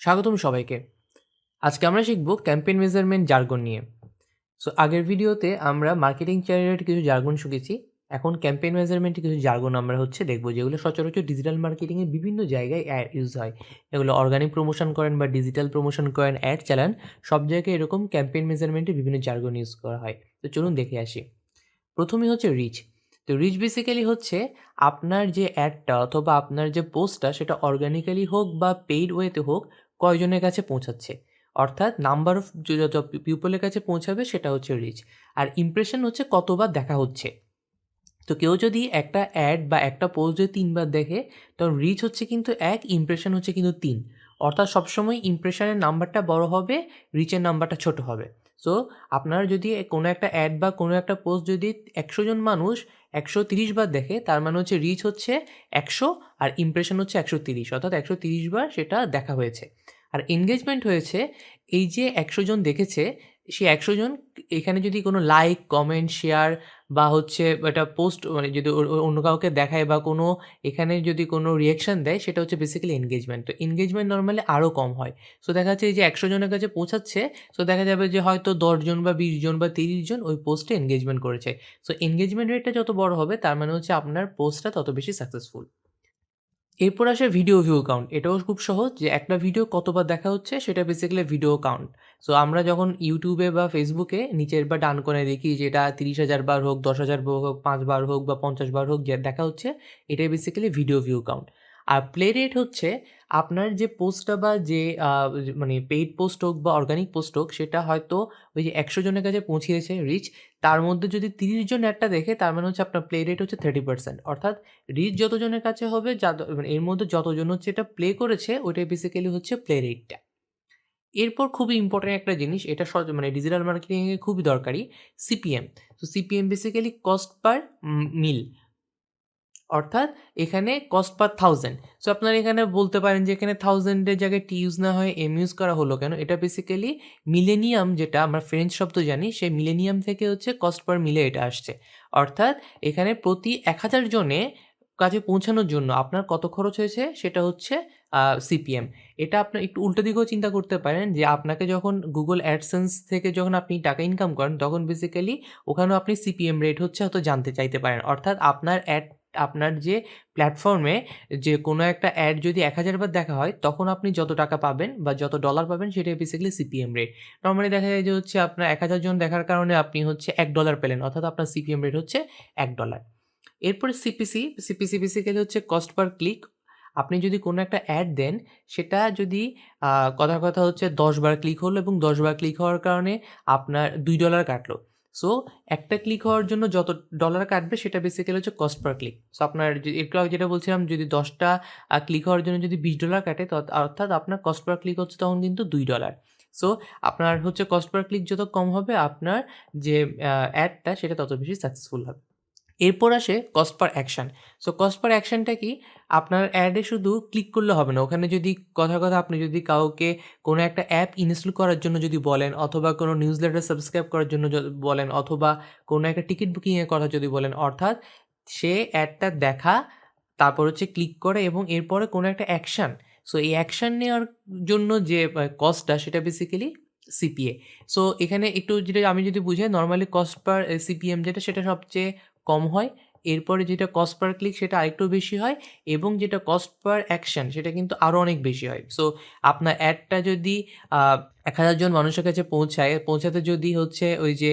স্বাগতম সবাইকে। আজকে আমরা শিখব ক্যাম্পেইন মেজারমেন্ট জার্গন নিয়ে। সো আগের ভিডিওতে আমরা মার্কেটিং রিলেটেড কিছু জার্গন শিখেছি। এখন ক্যাম্পেইন মেজারমেন্টের কিছু জার্গন আমরা দেখব, যেগুলো সচরাচর ডিজিটাল মার্কেটিংয়ে বিভিন্ন জায়গায় ইউজ হয়। এগুলো অর্গানিক প্রমোশন করেন বা ডিজিটাল প্রমোশন করেন, অ্যাড চালান, সব জায়গায় এরকম ক্যাম্পেইন মেজারমেন্টে বিভিন্ন জার্গন ইউজ করা হয়। তো চলুন দেখে আসি। প্রথমেই হচ্ছে রিচ। তো রিচ বেসিক্যালি হচ্ছে আপনার যে অ্যাডটা অথবা আপনার যে পোস্টটা সেটা অর্গানিক্যালি হোক বা পেইড ওয়েতে হোক কয়জনের কাছে পৌঁছাচ্ছে। অর্থাৎ নাম্বার অফ যত পিপলের কাছে পৌঁছাবে সেটা হচ্ছে রিচ। আর ইমপ্রেশন হচ্ছে কতবার দেখা হচ্ছে। তো কেউ যদি একটা অ্যাড বা একটা পোস্ট যদি ৩ বার দেখে, তখন রিচ হচ্ছে কিন্তু ১, ইমপ্রেশন হচ্ছে কিন্তু ৩। অর্থাৎ সবসময় ইমপ্রেশনের নাম্বারটা বড় হবে, রিচের নাম্বারটা ছোট হবে। সো আপনার যদি কোনো একটা অ্যাড বা কোনো একটা পোস্ট যদি ১০০ জন মানুষ ১৩০ বার দেখে, তার মানে হচ্ছে রিচ হচ্ছে ১০০ আর ইমপ্রেশন হচ্ছে ১৩০, অর্থাৎ ১৩০ বার সেটা দেখা হয়েছে। আর এনগেজমেন্ট হয়েছে এই যে ১০০ জন দেখেছে, সেই ১০০ জন এখানে যদি কোনো লাইক, কমেন্ট, শেয়ার বা হচ্ছে একটা পোস্ট মানে যদি অন্য কাউকে দেখায় বা কোনো এখানে যদি কোনো রিঅ্যাকশন দেয়, সেটা হচ্ছে বেসিক্যালি এনগেজমেন্ট। তো এনগেজমেন্ট নরমালি আরও কম হয়। সো দেখা যাচ্ছে এই যে ১০০ জনের কাছে পৌঁছাচ্ছে, সো দেখা যাবে যে হয়তো ১০ জন বা ২০ জন বা ৩০ জন ওই পোস্টে এনগেজমেন্ট করেছে। সো এনগেজমেন্ট রেটটা যত বড় হবে, তার মানে হচ্ছে আপনার পোস্টটা তত বেশি সাকসেসফুল। এরপর আসে ভিডিও ভিউ কাউন্ট। এটাও খুব সহজ, যে একটা ভিডিও কতবার দেখা হচ্ছে সেটা বেসিক্যালি ভিডিও কাউন্ট। সো আমরা যখন ইউটিউবে বা ফেসবুকে নিচের বা ডান কোণায় দেখি যে এটা ৩০,০০০ বার হোক, ১০,০০০ বার হোক, ৫ বার হোক বা ৫০ বার হোক যে দেখা হচ্ছে, এটাই বেসিক্যালি ভিডিও ভিউ কাউন্ট। আর প্লে রেট হচ্ছে আপনার যে পোস্টটা বা যে মানে পেইড পোস্ট হোক বা অর্গানিক পোস্ট হোক, সেটা হয়তো ওই যে ১০০ জনের কাছে পৌঁছিয়েছে রিচ, তার মধ্যে যদি ৩০ জন অ্যাডটা দেখে, তার মানে হচ্ছে আপনার প্লে রেট হচ্ছে 30%। অর্থাৎ রিচ যতজনের কাছে হবে, মানে এর মধ্যে যতজন হচ্ছে এটা প্লে করেছে, ওইটাই বেসিক্যালি হচ্ছে প্লে রেটটা। এরপর খুবই ইম্পর্টেন্ট একটা জিনিস, এটা মানে ডিজিটাল মার্কেটিংয়ে খুবই দরকারি, সিপিএম। তো সিপিএম বেসিক্যালি কস্ট পার মিল, অর্থাৎ এখানে কস্ট পার 1000। সো আপনারা এখানে বলতে পারেন যে এখানে 1000 এর জায়গায় টি ইউজ না হয়ে এম ইউজ করা হলো কেন? এটা বেসিক্যালি মিলেনিয়াম, যেটা আমরা ফ্রেঞ্চ শব্দ জানি, সেই মিলেনিয়াম থেকে হচ্ছে কস্ট পার মিলে এটা আসছে। অর্থাৎ এখানে প্রতি ১০০০ জনে কাছে পৌঁছানোর জন্য আপনার কত খরচ হয়েছে সেটা হচ্ছে সিপিএম। এটা আপনার একটু উল্টো দিকেও চিন্তা করতে পারেন, যে আপনাকে যখন Google AdSense থেকে যখন আপনি টাকা ইনকাম করেন, তখন বেসিক্যালি ওখানেও আপনি সিপিএম রেট হচ্ছে হয়তো জানতে চাইতে পারেন। অর্থাৎ আপনার যে প্ল্যাটফর্মে যে কোনো একটা অ্যাড যদি ১০০০ বার দেখা হয়, তখন আপনি যত টাকা পাবেন বা যত ডলার পাবেন, সেটাই বেসিক্যালি সিপিএম রেট। নরমালি দেখা যায় যে হচ্ছে আপনার ১০০০ জন দেখার কারণে আপনি হচ্ছে $১ পেলেন, অর্থাৎ আপনার সিপিএম রেট হচ্ছে $১। এরপরে সিপিসি বেসিক্যালি হচ্ছে কস্ট পার ক্লিক। আপনি যদি কোনো একটা অ্যাড দেন, সেটা যদি কথার কথা হচ্ছে ১০ বার ক্লিক হলো এবং ১০ বার ক্লিক হওয়ার কারণে আপনার $২ কাটলো। সো একটা ক্লিক হওয়ার জন্য যত ডলার কাটবে, সেটা বেসিক্যালি হচ্ছে কস্ট পার ক্লিক। সো আপনার যে একটু আগে যেটা বলছিলাম, যদি ১০ টা ক্লিক হওয়ার জন্য যদি $২০ কাটে, অর্থাৎ আপনার কস্ট পার ক্লিক হচ্ছে তখন কিন্তু $২। সো আপনার হচ্ছে কস্ট পার ক্লিক যত কম হবে, আপনার যে অ্যাডটা সেটা তত বেশি সাকসেসফুল হবে। এরপর আসে cost per action. So cost per অ্যাকশনটা কি? আপনার অ্যাডে শুধু ক্লিক করলে হবে না। ওখানে যদি কথার কথা আপনি যদি কাউকে কোনো একটা অ্যাপ ইনস্টল করার জন্য যদি বলেন, অথবা কোনো নিউজলেটার সাবস্ক্রাইব করার জন্য বলেন, অথবা কোনো একটা টিকিট বুকিংয়ের কথা যদি বলেন, অর্থাৎ সে অ্যাডটা দেখা, তারপর হচ্ছে ক্লিক করে এবং এরপরে কোনো একটা অ্যাকশন। সো এই অ্যাকশন নেওয়ার জন্য যে কস্টটা, সেটা বেসিক্যালি সিপিএ। সো এখানে একটু যেটা আমি যদি বুঝাই, নরমালি কস্ট পার সিপিএম যেটা, সেটা সবচেয়ে কম হয়। এরপরে যেটা কস্ট পার ক্লিক, সেটা আরেকটু বেশি হয়, এবং যেটা কস্ট পার অ্যাকশন, সেটা কিন্তু আরও অনেক বেশি হয়। সো আপনার অ্যাডটা যদি ১০০০ জন মানুষের কাছে পৌঁছাতে যদি হচ্ছে ওই যে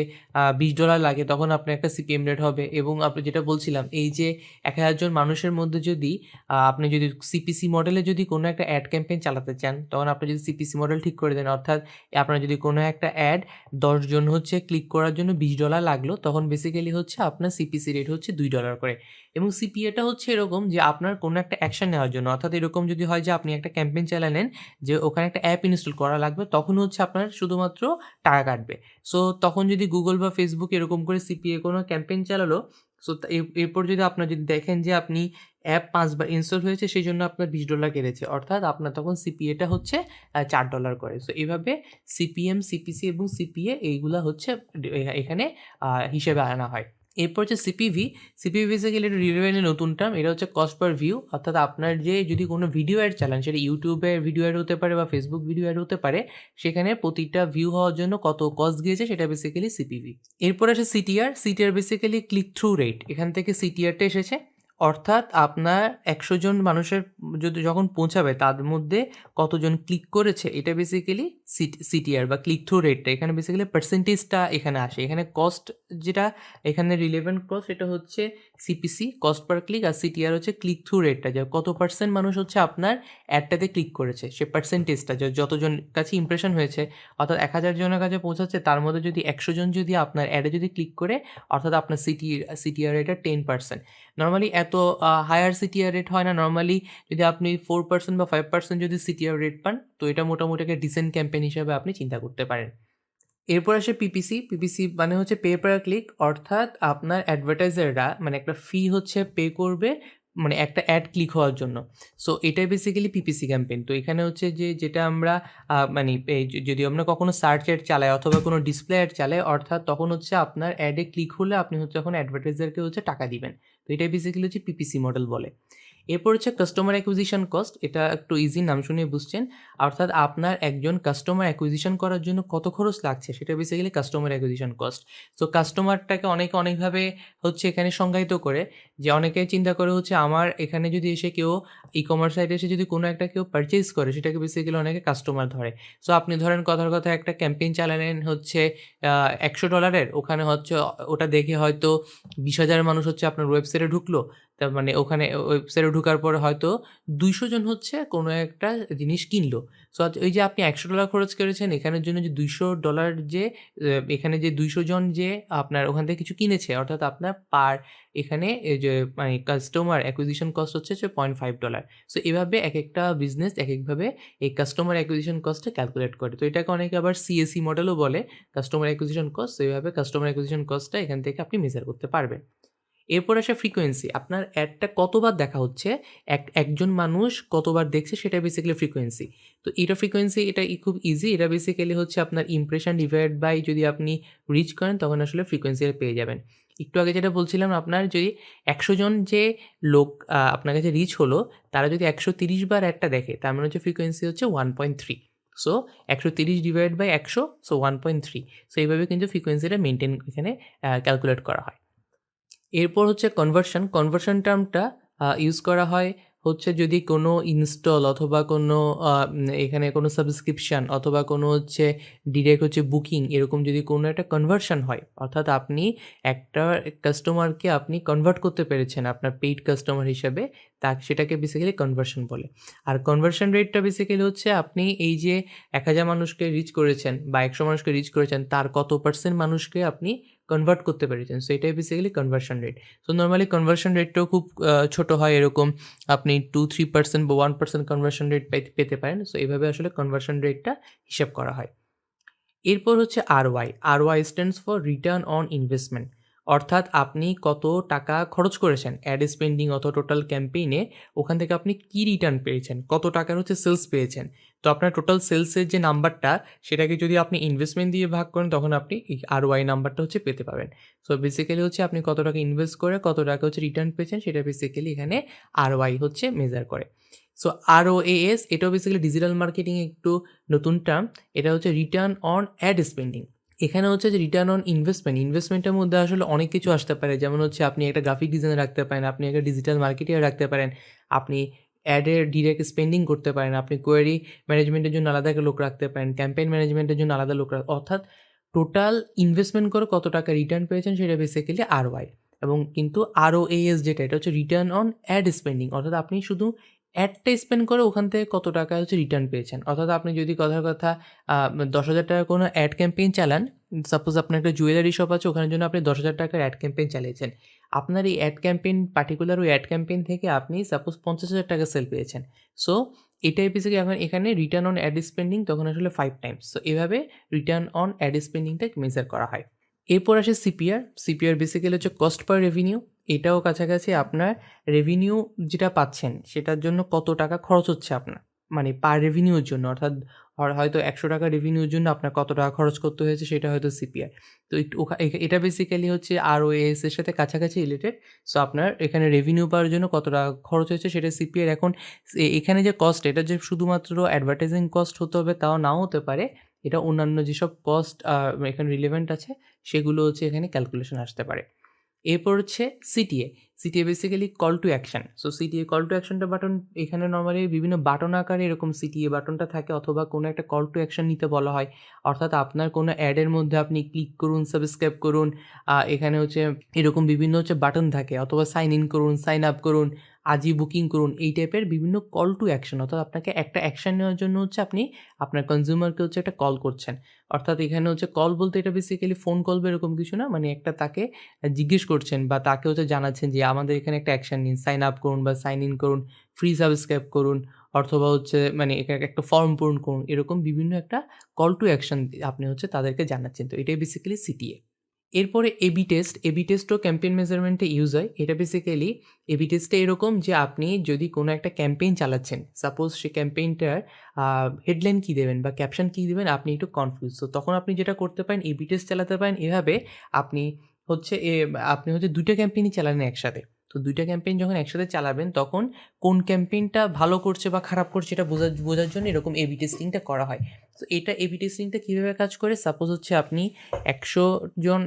$২০ লাগে, তখন আপনার একটা সিপিএম রেট হবে। এবং আপনি যেটা বলছিলাম, এই যে ১০০০ জন মানুষের মধ্যে যদি আপনি যদি সিপিসি মডেলে যদি কোনো একটা অ্যাড ক্যাম্পেইন চালাতে চান, তখন আপনি যদি সিপিসি মডেল ঠিক করে দেন, অর্থাৎ আপনার যদি কোনো একটা অ্যাড ১০ জন হচ্ছে ক্লিক করার জন্য $২০ লাগলো, তখন বেসিক্যালি হচ্ছে আপনার সিপিসি রেট হচ্ছে $২ করে। এবং সিপিএটা হচ্ছে এরকম, যে আপনার কোনো একটা অ্যাকশন নেওয়ার জন্য, অর্থাৎ এরকম যদি হয় যে আপনি একটা ক্যাম্পেইন চালালেন, যে ওখানে একটা অ্যাপ ইনস্টল করা লাগবে, তখন হচ্ছে আপনার শুধুমাত্র টাকা কাটবে। সো তখন যদি Google বা Facebook এরকম করে সিপিএ কোনো ক্যাম্পেইন চালালো, সো এরপর যদি আপনার যদি দেখেন যে আপনি অ্যাপ ৫ বার ইনস্টল হয়েছে, সেজন্য আপনার $২০ কেটেছে, অর্থাৎ আপনার তখন সিপিএটা হচ্ছে $৪ করে। সো এভাবে সিপিএম, সিপিসি এবং সিপিএ এইগুলা হচ্ছে এখানে হিসেবে আনা হয়। এরপর হচ্ছে সিপিভি। সিপিভি বেসিক্যালি এটা রিলেভেন্টের নতুন টার্ম। এটা হচ্ছে কস্ট পার ভিউ, অর্থাৎ আপনার যে যদি কোনো ভিডিও অ্যাড চালান, সেটা ইউটিউবে ভিডিও অ্যাড হতে পারে বা ফেসবুক ভিডিও অ্যাড হতে পারে, সেখানে প্রতিটা ভিউ হওয়ার জন্য কত কস্ট গিয়েছে সেটা বেসিক্যালি সিপিভি। এরপর আসে CTR. CTR basically click through rate, এখান থেকে সিটিআরটা এসেছে। অর্থাৎ আপনার 100 জন মানুষের যখন পৌঁছাবে তার মধ্যে কতজন ক্লিক করেছে, এটা বেসিক্যালি সিটিআর বা ক্লিক থ্রু রেটটা। এখানে বেসিক্যালি পার্সেন্টেজটা এখানে আসে। এখানে কস্ট যেটা এখানে রিলেভেন্ট কস্ট, এটা হচ্ছে সিপিসি, কস্ট পার ক্লিক, আর সিটিআর হচ্ছে ক্লিক থ্রু রেটটা, যে কত পার্সেন্ট মানুষ হচ্ছে আপনার অ্যাডটাতে ক্লিক করেছে, সে পার্সেন্টেজটা যতজন কাছে ইমপ্রেশন হয়েছে, অর্থাৎ 1000 জনের কাছে পৌঁছাচ্ছে, তার মধ্যে যদি 100 জন যদি আপনার অ্যাডে যদি ক্লিক করে, অর্থাৎ আপনার সিটিআর এটা 10%। নর্মালি এত হায়ার সিটিআর রেট হয় না। নর্মালি যদি আপনি 4% বা 5% যদি সিটিআর রেট পান, তো এটা মোটামুটি একটা ডিসেন্ট ক্যাম্পেইন হিসেবে আপনি চিন্তা করতে পারেন। এরপর আসে পিপিসি। পিপিসি মানে হচ্ছে পে পার ক্লিক, অর্থাৎ আপনার অ্যাডভার্টাইজাররা মানে একটা ফি হচ্ছে পে করবে মানে একটা অ্যাড ক্লিক হওয়ার জন্য। সো এটাই বেসিক্যালি পিপিসি ক্যাম্পেইন। তো এখানে হচ্ছে যেটা আমরা মানে যদি আমরা কখনো সার্চ অ্যাড চালাই অথবা কোনো ডিসপ্লে অ্যাড চালাই, অর্থাৎ তখন হচ্ছে আপনার অ্যাডে ক্লিক হলে আপনি হচ্ছে তখন অ্যাডভার্টাইজারকে হচ্ছে টাকা দিবেন। তো এটাই বেসিক্যালি হচ্ছে পিপিসি মডেল বলে। এরপর হচ্ছে কাস্টমার অ্যাকুইজিশন কস্ট। এটা একটু ইজি, নাম শুনে বুঝছেন। অর্থাৎ আপনার একজন কাস্টমার অ্যাকুইজিশন করার জন্য কত খরচ লাগছে, সেটা basically customer acquisition cost. So কাস্টমারটাকে অনেকভাবে হচ্ছে এখানে সংজ্ঞায়িত করে, যে অনেকে চিন্তা করে হচ্ছে আমার এখানে যদি এসে কেউ ই কমার্স সাইটে এসে যদি কোনো একটা কেউ পারচেজ করে, সেটাকে বেসিক্যালি অনেকে কাস্টমার ধরে। সো আপনি ধরেন কথার কথা একটা ক্যাম্পেইন চালালেন হচ্ছে $100, ওখানে হচ্ছে ওটা দেখে হয়তো 20,000 মানুষ হচ্ছে আপনার ওয়েবসাইটে ঢুকলো। তার মানে ওখানে ওয়েবসাইটে ঢোকার পরে হয়তো 200 জন হচ্ছে কোনো একটা জিনিস কিনলো। সো ওই যে আপনি $100 খরচ করেছেন এখানের জন্য, যে $200 যে এখানে যে 200 জন যে আপনার ওখান থেকে কিছু কিনেছে, অর্থাৎ আপনার পার এখানে এই যে মানে কাস্টমার অ্যাকুইজিশন কস্ট হচ্ছে $0.5। সো এভাবে একেকটা বিজনেস একেকভাবে এই কাস্টমার অ্যাকুইজিশন কস্টটা ক্যালকুলেট করে। তো এটাকে অনেকে আবার সিএসি মডেলও বলে, কাস্টমার অ্যাকুইজিশন কস্ট। তো এইভাবে কাস্টমার অ্যাকুইজিশন কস্টটা এখান থেকে আপনি মেজার করতে পারবেন। এরপর আসে ফ্রিকোয়েন্সি। আপনার অ্যাডটা কতবার দেখা হচ্ছে, একজন মানুষ কতবার দেখছে, সেটা বেসিক্যালি ফ্রিকোয়েন্সি। তো এটা ফ্রিকোয়েন্সি, এটা খুব ইজি। এটা বেসিক্যালি হচ্ছে আপনার ইমপ্রেশন ডিভাইড বাই যদি আপনি রিচ করেন, তখন আসলে ফ্রিকোয়েন্সি পেয়ে যাবেন। একটু আগে যেটা বলছিলাম, আপনার যদি 100 জন যে লোক আপনার কাছে রিচ হলো, তারা যদি 130 বার অ্যাডটা দেখে, তার মানে হচ্ছে ফ্রিকোয়েন্সি হচ্ছে 1.3। So 130 divide by 100, so 1.3। So এইভাবে কিন্তু ফ্রিকোয়েন্সিটা মেনটেন এখানে ক্যালকুলেট করা হয়। এরপর হচ্ছে কনভার্সন। কনভার্সন টার্মটা ইউজ করা হয় হচ্ছে যদি কোনো ইনস্টল অথবা কোনো এখানে কোনো সাবস্ক্রিপশান অথবা কোনো হচ্ছে ডিরেক্ট হচ্ছে বুকিং, এরকম যদি কোনো একটা কনভার্সন হয়, অর্থাৎ আপনি একটা কাস্টমারকে আপনি কনভার্ট করতে পেরেছেন আপনার পেইড কাস্টমার হিসেবে, সেটাকে বেসিক্যালি কনভার্সন বলে। আর কনভার্সন রেটটা বেসিক্যালি হচ্ছে আপনি এই যে 1000 মানুষকে রিচ করেছেন বা 100 মানুষকে রিচ করেছেন, তার কত পার্সেন্ট মানুষকে আপনি কনভার্ট করতে পেরেছেন। সো এটাই basically conversion rate. So normally conversion রেটটাও খুব ছোটো হয়, এরকম আপনি 2-3% বা 1% কনভার্সন রেট পেতে পারেন। সো এইভাবে আসলে কনভার্সন রেটটা হিসাব করা হয়। এরপর হচ্ছে ROI. ROI stands for return on investment. অর্থাৎ আপনি কত টাকা খরচ করেছেন অ্যাড স্পেন্ডিং অথবা টোটাল ক্যাম্পেইনে, ওখান থেকে আপনি কী রিটার্ন পেয়েছেন, কত টাকার হচ্ছে সেলস পেয়েছেন। তো আপনার টোটাল সেলসের যে নাম্বারটা, সেটাকে যদি আপনি ইনভেস্টমেন্ট দিয়ে ভাগ করেন, তখন আপনি এই আরওআই নাম্বারটা হচ্ছে পেতে পাবেন। সো বেসিক্যালি হচ্ছে আপনি কত টাকা ইনভেস্ট করে কত টাকা হচ্ছে রিটার্ন পেয়েছেন, সেটা বেসিক্যালি এখানে আরওআই হচ্ছে মেজার করে। সো আরওএএস, এটাও বেসিক্যালি ডিজিটাল মার্কেটিং একটু নতুন টার্ম। এটা হচ্ছে রিটার্ন অন অ্যাড স্পেন্ডিং। এখানে হচ্ছে যে রিটার্ন অন ইনভেস্টমেন্টের মধ্যে আসলে অনেক কিছু আসতে পারে। যেমন হচ্ছে আপনি একটা গ্রাফিক ডিজাইনার রাখতে পারেন, আপনি একটা ডিজিটাল মার্কেটিংয়ে রাখতে পারেন, আপনি অ্যাডের ডিরেক্ট স্পেন্ডিং করতে পারেন, আপনি কোয়েরি ম্যানেজমেন্টের জন্য আলাদা একটা লোক রাখতে পারেন, ক্যাম্পেইন ম্যানেজমেন্টের জন্য আলাদা লোক অর্থাৎ টোটাল ইনভেস্টমেন্ট করে কত টাকা রিটার্ন পেয়েছেন, সেটা বেসিক্যালি আরওআই। এবং কিন্তু আরওএএস যেটা, এটা হচ্ছে রিটার্ন অন অ্যাড স্পেন্ডিং। অর্থাৎ আপনি শুধু অ্যাডটা স্পেন্ড করে ওখান থেকে কত টাকা হচ্ছে রিটার্ন পেয়েছেন। অর্থাৎ আপনি যদি কথার কথা 10,000 টাকার কোনো অ্যাড ক্যাম্পেইন চালান, সাপোজ আপনার একটা জুয়েলারি শপ আছে, ওখানের জন্য আপনি 10,000 টাকার অ্যাড ক্যাম্পেইন চালিয়েছেন। আপনার এই অ্যাড ক্যাম্পেইন পার্টিকুলার ওই অ্যাড ক্যাম্পেইন থেকে আপনি সাপোজ 50,000 টাকা সেল পেয়েছেন। সো এটাই বেসিক্যালি এখন এখানে রিটার্ন অন অ্যাড স্পেন্ডিং তখন আসলে 5 টাইমস। সো এভাবে রিটার্ন অন অ্যাড স্পেন্ডিংটা মেজার করা হয়। এরপর আসে সিপিআর। সিপিআর বেসিক্যালি হচ্ছে কস্ট পার রেভিনিউ। এটাও কাছাকাছি আপনার রেভিনিউ যেটা পাচ্ছেন, সেটার জন্য কত টাকা খরচ হচ্ছে আপনার। মানে পার রেভিনিউর জন্য, অর্থাৎ হয়তো ৳১০০ রেভিনিউর জন্য আপনার কত টাকা খরচ করতে হয়েছে সেটা হয়তো সিপিআই। তো একটু এটা বেসিক্যালি হচ্ছে ROAS এর সাথে কাছাকাছি রিলেটেড। সো আপনার এখানে রেভিনিউ পাওয়ার জন্য কত টাকা খরচ হয়েছে সেটা সিপিআই। এখন এখানে যে কস্ট, এটা যে শুধুমাত্র অ্যাডভার্টাইজিং কস্ট হতে হবে তাও নাও হতে পারে। এটা অন্যান্য যেসব কস্ট এখানে রিলেভেন্ট আছে সেগুলো হচ্ছে এখানে ক্যালকুলেশন আসতে পারে। এরপর হচ্ছে CTA. CTA basically call to action. So CTA call to অ্যাকশনটা বাটন, এখানে নরমালি বিভিন্ন বাটন আকারে এরকম সিটিএ বাটনটা থাকে, অথবা কোনো একটা কল টু অ্যাকশন নিতে বলা হয়। অর্থাৎ আপনার কোনো অ্যাডের মধ্যে আপনি ক্লিক করুন, সাবস্ক্রাইব করুন, এখানে হচ্ছে এরকম বিভিন্ন হচ্ছে বাটন থাকে, অথবা সাইন ইন করুন, সাইন আপ করুন, আজই বুকিং করুন, এই টাইপের বিভিন্ন কল টু অ্যাকশন। অর্থাৎ আপনাকে একটা অ্যাকশন নেওয়ার জন্য হচ্ছে আপনি আপনার কনজিউমারকে হচ্ছে একটা কল করছেন। অর্থাৎ এখানে হচ্ছে কল বলতে এটা বেসিক্যালি ফোন কল বা এরকম কিছু না, মানে একটা তাকে জিজ্ঞেস করছেন বা তাকে হচ্ছে জানাচ্ছেন যে আমাদের এখানে একটা অ্যাকশন নিন, সাইন আপ করুন বা সাইন ইন করুন, ফ্রি সাবস্ক্রাইব করুন, অথবা হচ্ছে মানে এখানে একটা ফর্ম পূরণ করুন, এরকম বিভিন্ন একটা কল টু অ্যাকশন আপনি হচ্ছে তাদেরকে জানাচ্ছেন। তো এটাই বেসিক্যালি সিটিএ। এরপরে এবি টেস্ট। এবি টেস্টও ক্যাম্পেইন মেজারমেন্টে ইউজ হয়। এটা বেসিক্যালি এবি টেস্টটা এরকম যে আপনি যদি কোনো একটা ক্যাম্পেইন চালাচ্ছেন, সাপোজ সেই ক্যাম্পেইনটার হেডলাইন কী দেবেন বা ক্যাপশন কী দেবেন আপনি একটু কনফিউজ। তো তখন আপনি যেটা করতে পারেন, এবি টেস্ট চালাতে পারেন এভাবে, আপনি হচ্ছে আপনি হচ্ছে ২ টা ক্যাম্পেইনই চালালেন একসাথে। তো ২ টা ক্যাম্পেইন যখন একসাথে চালাবেন তখন কোন ক্যাম্পেইনটা ভালো করছে বা খারাপ করছে এটা বোঝার জন্য এরকম এবি টেস্টিংটা করা হয়। তো এটা এবি টেস্টিংটা কীভাবে কাজ করে, সাপোজ হচ্ছে আপনি ১০০ জন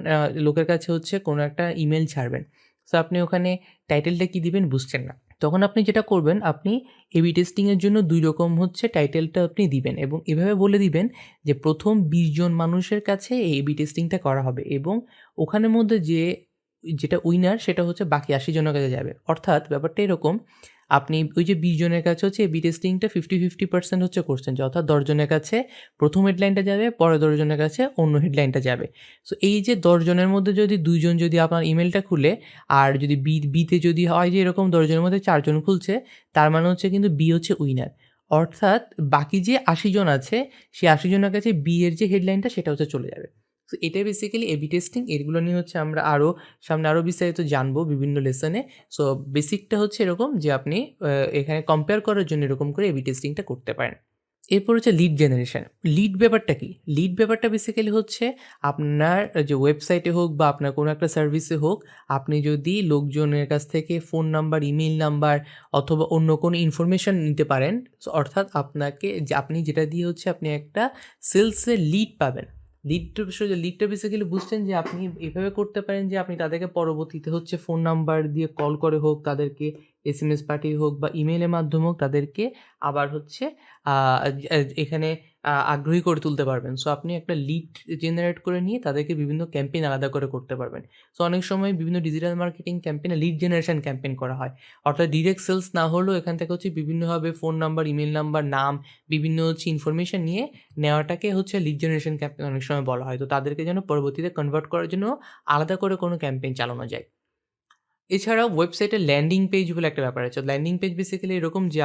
লোকের কাছে হচ্ছে কোনো একটা ইমেল ছাড়বেন। সো আপনি ওখানে টাইটেলটা কী দিবেন বুঝছেন না। তখন আপনি যেটা করবেন, আপনি এবি টেস্টিংয়ের জন্য ২ রকম হচ্ছে টাইটেলটা আপনি দিবেন, এবং এভাবে বলে দিবেন যে প্রথম ২০ জন মানুষের কাছে এই এবি টেস্টিংটা করা হবে, এবং ওখানের মধ্যে যেটা উইনার সেটা হচ্ছে বাকি ৮০ জনের কাছে যাবে। অর্থাৎ ব্যাপারটা এরকম, আপনি ওই যে ২০ জনের কাছে হচ্ছে এবি টেস্টিংটা 50-50% হচ্ছে করছেন, যে অর্থাৎ ১০ জনের কাছে প্রথম হেডলাইনটা যাবে, পরে ১০ জনের কাছে অন্য হেডলাইনটা যাবে। সো এই যে ১০ জনের মধ্যে যদি ২ জন যদি আপনার ইমেলটা খুলে, আর যদি বিতে যদি হয় যে এরকম ১০ জনের মধ্যে ৪ জন খুলছে, তার মানে হচ্ছে কিন্তু বি হচ্ছে উইনার। অর্থাৎ বাকি যে ৮০ জন আছে, সেই ৮০ জনের কাছে বি এর যে হেডলাইনটা সেটা হচ্ছে চলে যাবে। সো এটাই বেসিক্যালি এবি টেস্টিং। এগুলো নিয়ে হচ্ছে আমরা সামনে আরও বিস্তারিত জানবো বিভিন্ন লেসনে। সো বেসিকটা হচ্ছে এরকম যে আপনি এখানে কম্পেয়ার করার জন্য এরকম করে এবি টেস্টিংটা করতে পারেন। এরপর হচ্ছে লিড জেনারেশন। লিড ব্যাপারটা কি? লিড ব্যাপারটা বেসিক্যালি হচ্ছে আপনার যে ওয়েবসাইটে হোক বা আপনার কোনো একটা সার্ভিসে হোক, আপনি যদি লোকজনের কাছ থেকে ফোন নাম্বার, ইমেইল নাম্বার অথবা অন্য কোনো ইনফরমেশন নিতে পারেন, সো অর্থাৎ আপনি যেটা দিয়ে হচ্ছে আপনি একটা সেলসের লিড পাবেন। লিডটা বেসিক্যালি বুঝছেন যে আপনি এভাবে করতে পারেন যে আপনি তাদেরকে পরবর্তীতে হচ্ছে ফোন নাম্বার দিয়ে কল করে হোক, তাদেরকে এসএমএস পাঠিয়ে হোক বা ইমেইলের মাধ্যমে হোক, তাদেরকে আবার হচ্ছে আ এখানে আগ্রহী করে তুলতে পারবেন। সো আপনি একটা লিড জেনারেট করে নিয়ে তাদেরকে বিভিন্ন ক্যাম্পেইন আলাদা করে করতে পারবেন। সো অনেক সময় বিভিন্ন ডিজিটাল মার্কেটিং ক্যাম্পেইনে লিড জেনারেশন ক্যাম্পেইন করা হয়। অর্থাৎ ডিরেক্ট সেলস না হলেও এখান থেকে হচ্ছে বিভিন্নভাবে ফোন নাম্বার, ইমেইল নাম্বার, নাম, বিভিন্ন হচ্ছে ইনফরমেশন নিয়ে নেওয়াটাকে হচ্ছে লিড জেনারেশন ক্যাম্পেইন অনেক সময় বলা হয়। তো তাদেরকে যেন পরবর্তীতে কনভার্ট করার জন্য আলাদা করে কোনো ক্যাম্পেইন চালানো যায়। এছাড়াও ওয়েবসাইটে ল্যান্ডিং পেজ বলে একটা ব্যাপার আছে। ল্যান্ডিং পেজ বেসিক্যালি এরকম যে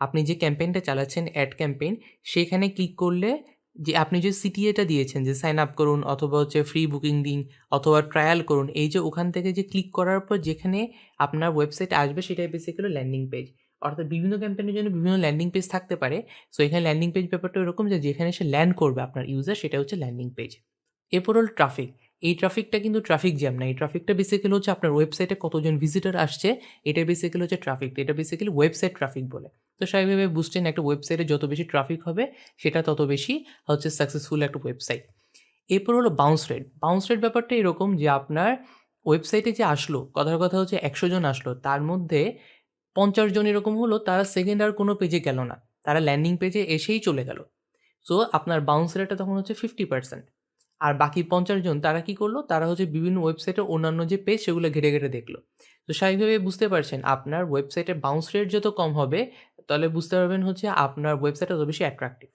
আপনি যে ক্যাম্পেইনটা চালাচ্ছেন, অ্যাড ক্যাম্পেইন, সেখানে ক্লিক করলে যে আপনি যে সিটিএটা দিয়েছেন যে সাইন আপ করুন, অথবা হচ্ছে ফ্রি বুকিং দিন, অথবা ট্রায়াল করুন, এই যে ওখান থেকে যে ক্লিক করার পর যেখানে আপনার ওয়েবসাইটে আসবে সেটাই বেসিক্যালি ল্যান্ডিং পেজ। অর্থাৎ বিভিন্ন ক্যাম্পেইনের জন্য বিভিন্ন ল্যান্ডিং পেজ থাকতে পারে। সো এখানে ল্যান্ডিং পেজ ব্যাপারটা এরকম যে যেখানে সে ল্যান্ড করবে আপনার ইউজার, সেটা হচ্ছে ল্যান্ডিং পেজ। এরপর হল ট্রাফিক। এই ট্রাফিকটা কিন্তু ট্রাফিক জ্যাম না। এই ট্রাফিকটা বেসিক্যালি হচ্ছে আপনার ওয়েবসাইটে কতজন ভিজিটর আসছে, এটা বেসিক্যালি হচ্ছে ট্রাফিক। এটা বেসিক্যালি ওয়েবসাইট ট্রাফিক বলে। তো স্বাভাবিকভাবে বুঝছেন একটা ওয়েবসাইটে যত বেশি ট্রাফিক হবে সেটা তত বেশি হচ্ছে সাকসেসফুল একটা ওয়েবসাইট। এরপর হলো বাউন্স রেট। বাউন্স রেট ব্যাপারটা এরকম যে আপনার ওয়েবসাইটে যে আসলো, কথার কথা হচ্ছে ১০০ জন আসলো, তার মধ্যে ৫০ জন এরকম হলো তারা সেকেন্ড আর কোনো পেজে গেল না। তারা ল্যান্ডিং পেজে এসেই চলে গেল। সো আপনার বাউন্স রেটটা তখন হচ্ছে 50%। আর বাকি ৫০ জন তারা কি করলো? তারা হচ্ছে বিভিন্ন ওয়েবসাইটের অন্যান্য যে পেজ সেগুলো ঘেঁটে দেখলো। তো স্বাভাবিকভাবে বুঝতে পারছেন আপনার ওয়েবসাইটের বাউন্স রেট যত কম হবে, তাহলে বুঝতে পারবেন হচ্ছে আপনার ওয়েবসাইট তত বেশি অ্যাট্রাক্টিভ।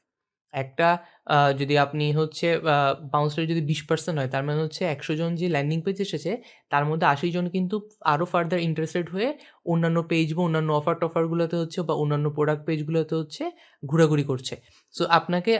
একটা যদি আপনি হচ্ছে বাউন্স রেট যদি 20% হয়, তার মানে হচ্ছে ১০০ জন যে ল্যান্ডিং পেজ এসেছে, তার মধ্যে ৮০ জন কিন্তু আরও ফার্দার ইন্টারেস্টেড হয়ে অন্যান্য পেজ বা অন্যান্য অফার-টফারগুলোতে হচ্ছে বা অন্যান্য প্রোডাক্ট পেজগুলোতে হচ্ছে ঘোরাঘুরি করছে। সো আপনাকে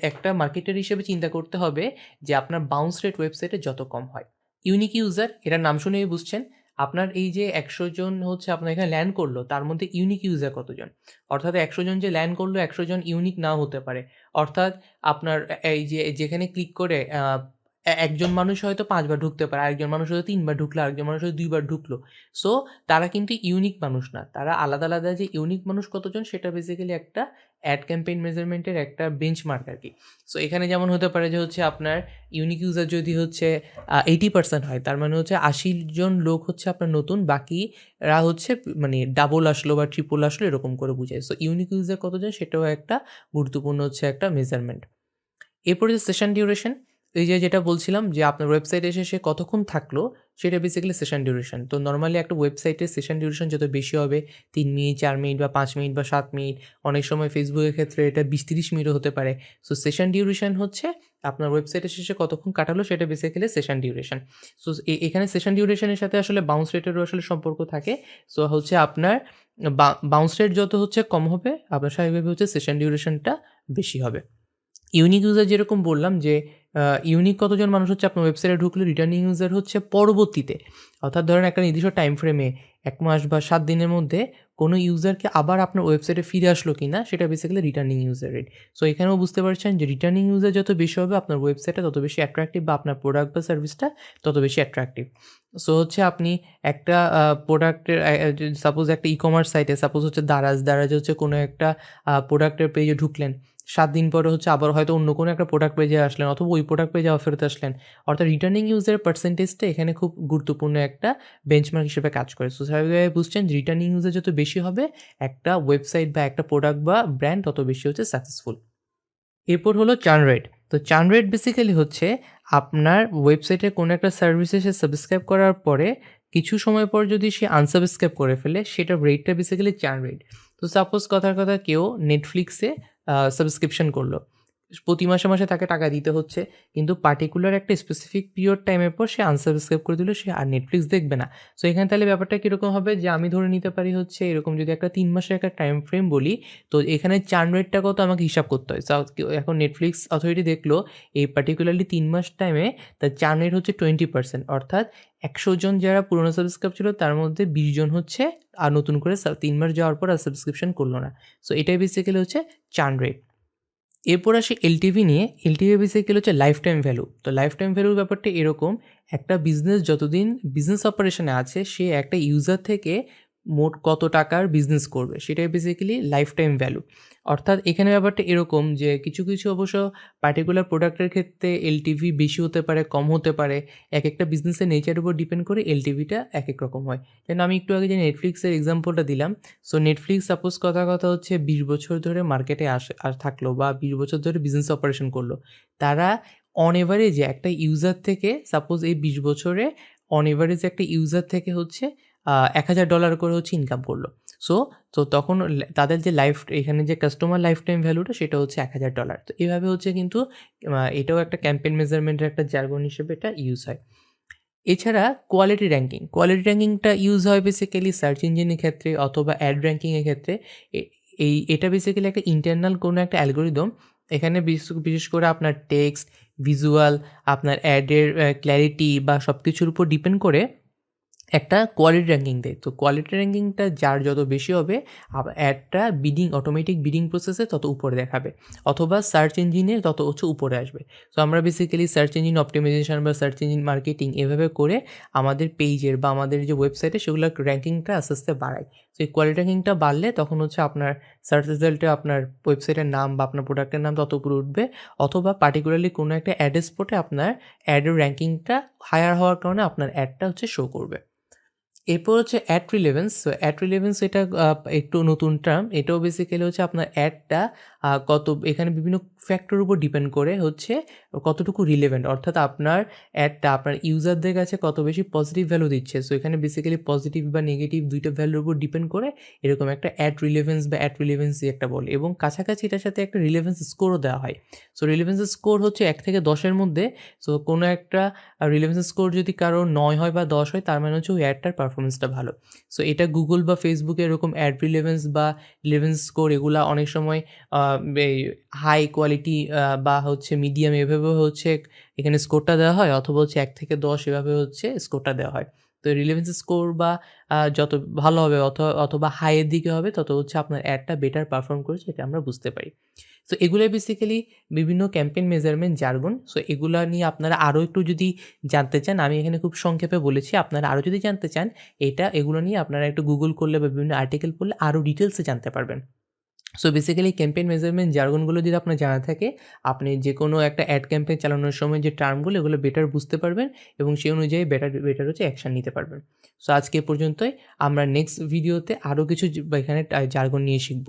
একটা মার্কেটার হিসেবে চিন্তা করতে হবে যে আপনার বাউন্স রেট ওয়েবসাইটে যত কম হয়। ইউনিক ইউজার, এটার নাম শুনেই বুঝছেন। আপনার এই যে 100 জন হচ্ছে আপনার এখানে ল্যান্ড করলো, তার মধ্যে ইউনিক ইউজার কতজন? অর্থাৎ 100 জন যে ল্যান্ড করলো, 100 জন ইউনিক নাও হতে পারে। অর্থাৎ আপনার এই যে যেখানে ক্লিক করে একজন মানুষ হয়তো 5 বার ঢুকতে পারে, আরেকজন মানুষ হয়তো 3 বার ঢুকলো, আরেকজন মানুষ হয়তো 2 বার ঢুকলো। সো তারা কিন্তু ইউনিক মানুষ না। তারা আলাদা, আলাদা যে ইউনিক মানুষ কতজন সেটা বেসিক্যালি একটা অ্যাড ক্যাম্পেইন মেজারমেন্টের একটা বেঞ্চমার্ক আরকি। সো এখানে যেমন হতে পারে যে হচ্ছে আপনার ইউনিক ইউজার যদি হচ্ছে 80% হয়, তার মানে হচ্ছে 80 জন লোক হচ্ছে আপনার নতুন, বাকিরা হচ্ছে মানে ডাবল আসলো বা ট্রিপল আসলো এরকম করে বুঝায়। সো ইউনিক ইউজার কতজন সেটাও একটা গুরুত্বপূর্ণ হচ্ছে একটা মেজারমেন্ট। এরপরে যে সেশন ডিউরেশন, এই যে যেটা বলছিলাম যে আপনার ওয়েবসাইটে এসে সে কতক্ষণ থাকলো সেটা বেসিক্যালি সেশন ডিউরেশন। তো নরমালি একটা ওয়েবসাইটের সেশন ডিউরেশন যত বেশি হবে 3 মিনিট, 4 মিনিট বা 5 মিনিট বা 7 মিনিট, অনেক সময় ফেসবুকের ক্ষেত্রে এটা 20-30 মিনিটও হতে পারে। সো সেশন ডিউরেশন হচ্ছে আপনার ওয়েবসাইটের শেষে কতক্ষণ কাটালো সেটা বেসিক্যালি সেশন ডিউরেশন। সো এখানে সেশন ডিউরেশনের সাথে আসলে বাউন্স রেটেরও আসলে সম্পর্ক থাকে। সো হচ্ছে আপনার বাউন্স রেট যত হচ্ছে কম হবে, আপনার স্বাভাবিকভাবে হচ্ছে সেশন ডিউরেশনটা বেশি হবে। ইউনিক ইউজার যেরকম বললাম যে ইউনিক কতজন মানুষ হচ্ছে আপনার ওয়েবসাইটে ঢুকলে, রিটার্নিং ইউজার হচ্ছে পরবর্তীতে, অর্থাৎ ধরেন একটা নির্দিষ্ট টাইম ফ্রেমে 1 মাস বা 7 দিনের মধ্যে কোনো ইউজারকে আবার আপনার ওয়েবসাইটে ফিরে আসলো কিনা সেটা basically returning user rate. So এখানেও বুঝতে পারছেন যে রিটার্নিং ইউজার যত বেশি হবে আপনার ওয়েবসাইটটা তত বেশি অ্যাট্রাকটিভ বা আপনার প্রোডাক্ট বা সার্ভিসটা তত বেশি অ্যাট্রাকটিভ। সো হচ্ছে আপনি একটা প্রোডাক্টের সাপোজ একটা ই-কমার্স সাইটে, সাপোজ হচ্ছে দারাজে হচ্ছে কোনো একটা প্রোডাক্টের পেজে ঢুকলেন। 7 দিন পরে হচ্ছে আবার হয়তো অন্য কোনো একটা প্রোডাক্ট পেজে আসলেন, অথবা ওই প্রোডাক্ট পেজে আবার ফেরত আসলেন। অর্থাৎ রিটার্নিং ইউজার পার্সেন্টেজটা এখানে খুব গুরুত্বপূর্ণ একটা বেঞ্চমার্ক হিসেবে কাজ করে। সো স্বাভাবিকভাবে বুঝছেন রিটার্নিং ইউজার যত বেশি হবে একটা ওয়েবসাইট বা একটা প্রোডাক্ট বা ব্র্যান্ড তত বেশি হচ্ছে সাকসেসফুল। এরপর হলো চার্ন রেট। তো চার্ন রেট বেসিক্যালি হচ্ছে আপনার ওয়েবসাইটে কোনো একটা সার্ভিসে সে সাবস্ক্রাইব করার পরে কিছু সময় পর যদি সে আনসাবস্ক্রাইব করে ফেলে, সেটার রেটটা বেসিক্যালি চার্ন রেট। তো সাপোজ কথার কথা কেউ নেটফ্লিক্সে সাবস্ক্রিপশন করলো। প্রতি মাসে, মাসে তাকে টাকা দিতে হচ্ছে। কিন্তু পার্টিকুলার একটা স্পেসিফিক পিরিয়ড টাইমের পর সে আনসাবস্ক্রাইব করে দিল, সে আর নেটফ্লিক্স দেখবে না। সো এখানে তাহলে ব্যাপারটা কীরকম হবে যে আমি ধরে নিতে পারি হচ্ছে এরকম যদি একটা 3 মাসের একটা টাইম ফ্রেম বলি, তো এখানে চার্ন রেটটা কত আমাকে হিসাব করতে হয়। এখন নেটফ্লিক্স অথরিটি দেখলো এই পার্টিকুলারলি 3 মাস টাইমে তার চার্ন রেট হচ্ছে 20%, অর্থাৎ 100 জন যারা পুরনো সাবস্ক্রাইব ছিল তার মধ্যে 20 জন হচ্ছে আর নতুন করে 3 মাস যাওয়ার পর আর সাবস্ক্রিপশন করলো না। সো এটাই বেসিক্যালি হচ্ছে চার্ন রেট। এরপর আসি এলটিভি নিয়ে। এলটিভি বেসিক্যালি হচ্ছে লাইফ টাইম ভ্যালু। তো লাইফ টাইম ভ্যালুর ব্যাপারটা এরকম, একটা বিজনেস যতদিন বিজনেস অপারেশনে আছে সে একটা ইউজার থেকে মোট কত টাকার বিজনেস করবে সেটাই বেসিক্যালি লাইফ টাইম ভ্যালু। অর্থাৎ এখানে ব্যাপারটা এরকম যে কিছু, কিছু অবশ্য পার্টিকুলার প্রোডাক্টের ক্ষেত্রে এলটিভি বেশি হতে পারে, কম হতে পারে। একেকটা বিজনেসের নেচারের উপর ডিপেন্ড করে এলটিভিটা একেক রকম হয়। যেন আমি একটু আগে যে নেটফ্লিক্সের এক্সাম্পলটা দিলাম। সো নেটফ্লিক্স সাপোজ কথা হচ্ছে 20 বছর ধরে মার্কেটে আর থাকলো বা 20 বছর ধরে বিজনেস অপারেশন করলো। তারা অন এভারেজে একটা ইউজার থেকে, সাপোজ এই 20 বছরে অন এভারেজ একটা ইউজার থেকে হচ্ছে $1000 করে হচ্ছে ইনকাম করলো। সো তো তখন তাদের যে এখানে যে কাস্টমার লাইফ টাইম ভ্যালুটা সেটা হচ্ছে $1000। তো এভাবে হচ্ছে কিন্তু এটাও একটা ক্যাম্পেইন মেজারমেন্টের একটা জার্গন হিসেবে এটা ইউজ হয়। এছাড়া কোয়ালিটি র্যাঙ্কিংটা ইউজ হয় বেসিক্যালি সার্চ ইঞ্জিনের ক্ষেত্রে অথবা অ্যাড র্যাঙ্কিংয়ের ক্ষেত্রে। এটা বেসিক্যালি একটা ইন্টারনাল কোনো একটা অ্যালগরিদম। এখানে বিশেষ করে আপনার টেক্সট, ভিজুয়াল, আপনার অ্যাডের ক্ল্যারিটি বা সব কিছুর উপর ডিপেন্ড করে একটা কোয়ালিটি র্যাঙ্কিং দেয়। তো কোয়ালিটি র্যাঙ্কিংটা যার যত বেশি হবে অ্যাডটা অটোমেটিক বিডিং প্রসেসে তত উপরে দেখাবে, অথবা সার্চ ইঞ্জিনে তত হচ্ছে উপরে আসবে। সো আমরা বেসিক্যালি সার্চ ইঞ্জিন অপটিমাইজেশন বা সার্চ ইঞ্জিন মার্কেটিং এভাবে করে আমাদের পেজের বা আমাদের যে ওয়েবসাইটে সেগুলোর র্যাঙ্কিংটা আস্তে আস্তে বাড়াই। তো এই কোয়ালিটি র্যাঙ্কিংটা বাড়লে তখন হচ্ছে আপনার সার্চ রেজাল্টে আপনার ওয়েবসাইটের নাম বা আপনার প্রোডাক্টের নাম তত উপরে উঠবে, অথবা পার্টিকুলারলি কোনো একটা অ্যাড স্পটে আপনার অ্যাডের র্যাঙ্কিংটা হায়ার হওয়ার কারণে আপনার অ্যাডটা হচ্ছে শো করবে। এরপর হচ্ছে ad relevance. So ad relevance এটা একটু নতুন টার্ম। এটাও বেসিক্যালি হচ্ছে আপনার অ্যাডটা এখানে বিভিন্ন ফ্যাক্টরের উপর ডিপেন্ড করে হচ্ছে কতটুকু রিলেভেন্ট, অর্থাৎ আপনার অ্যাডটা আপনার ইউজারদের কাছে কত বেশি পজিটিভ ভ্যালু দিচ্ছে। সো এখানে বেসিক্যালি পজিটিভ বা নেগেটিভ দুইটা ভ্যালুর উপর ডিপেন্ড করে এরকম একটা অ্যাড রিলেভেন্স বা অ্যাড রিলেভেন্সি একটা বলে, এবং কাছাকাছি এটার সাথে একটা রিলেভেন্স স্কোরও দেওয়া হয়। সো রিলেভেন্স স্কোর হচ্ছে 1 থেকে 10-এর মধ্যে। সো কোনো একটা রিলেভেন্স স্কোর যদি কারো 9 হয় বা 10 হয় তার মানে হচ্ছে ওই অ্যাডটার পারফরমেন্সটা ভালো। সো এটা গুগল বা ফেসবুকে এরকম অ্যাড রিলেভেন্স বা রিলেভেন্স স্কোর এগুলা অনেক সময় হাই কোয়ালিটি বা হচ্ছে মিডিয়াম এভাবে হচ্ছে এখানে স্কোরটা দেওয়া হয়, অথবা হচ্ছে 1 থেকে 10 এভাবে হচ্ছে স্কোরটা দেওয়া হয়। তো রিলেভেন্স স্কোর বা যত ভালো হবে অথবা হাইয়ের দিকে হবে তত হচ্ছে আপনার অ্যাডটা বেটার পারফর্ম করেছে এটা আমরা বুঝতে পারি। সো এগুলাই বেসিক্যালি বিভিন্ন ক্যাম্পেইন মেজারমেন্ট জার্গন। সো এগুলা নিয়ে আপনারা আরও একটু যদি জানতে চান, আমি এখানে খুব সংক্ষেপে বলেছি। আপনারা আরও যদি জানতে চান এগুলো নিয়ে আপনারা একটু গুগল করলে বা বিভিন্ন আর্টিকেল পড়লে আরও ডিটেইলসে জানতে পারবেন। সো বেসিক্যালি ক্যাম্পেইন মেজারমেন্ট জার্গনগুলো যদি আপনার জানা থাকে, আপনি যেকোনো একটা অ্যাড ক্যাম্পেইন চালানোর সময় যে টার্মগুলো এগুলো বেটার বুঝতে পারবেন এবং সেই অনুযায়ী বেটার হচ্ছে অ্যাকশন নিতে পারবেন। সো আজকে এ পর্যন্তই। আমরা নেক্সট ভিডিওতে আরও কিছু এখানে জার্গন নিয়ে শিখব।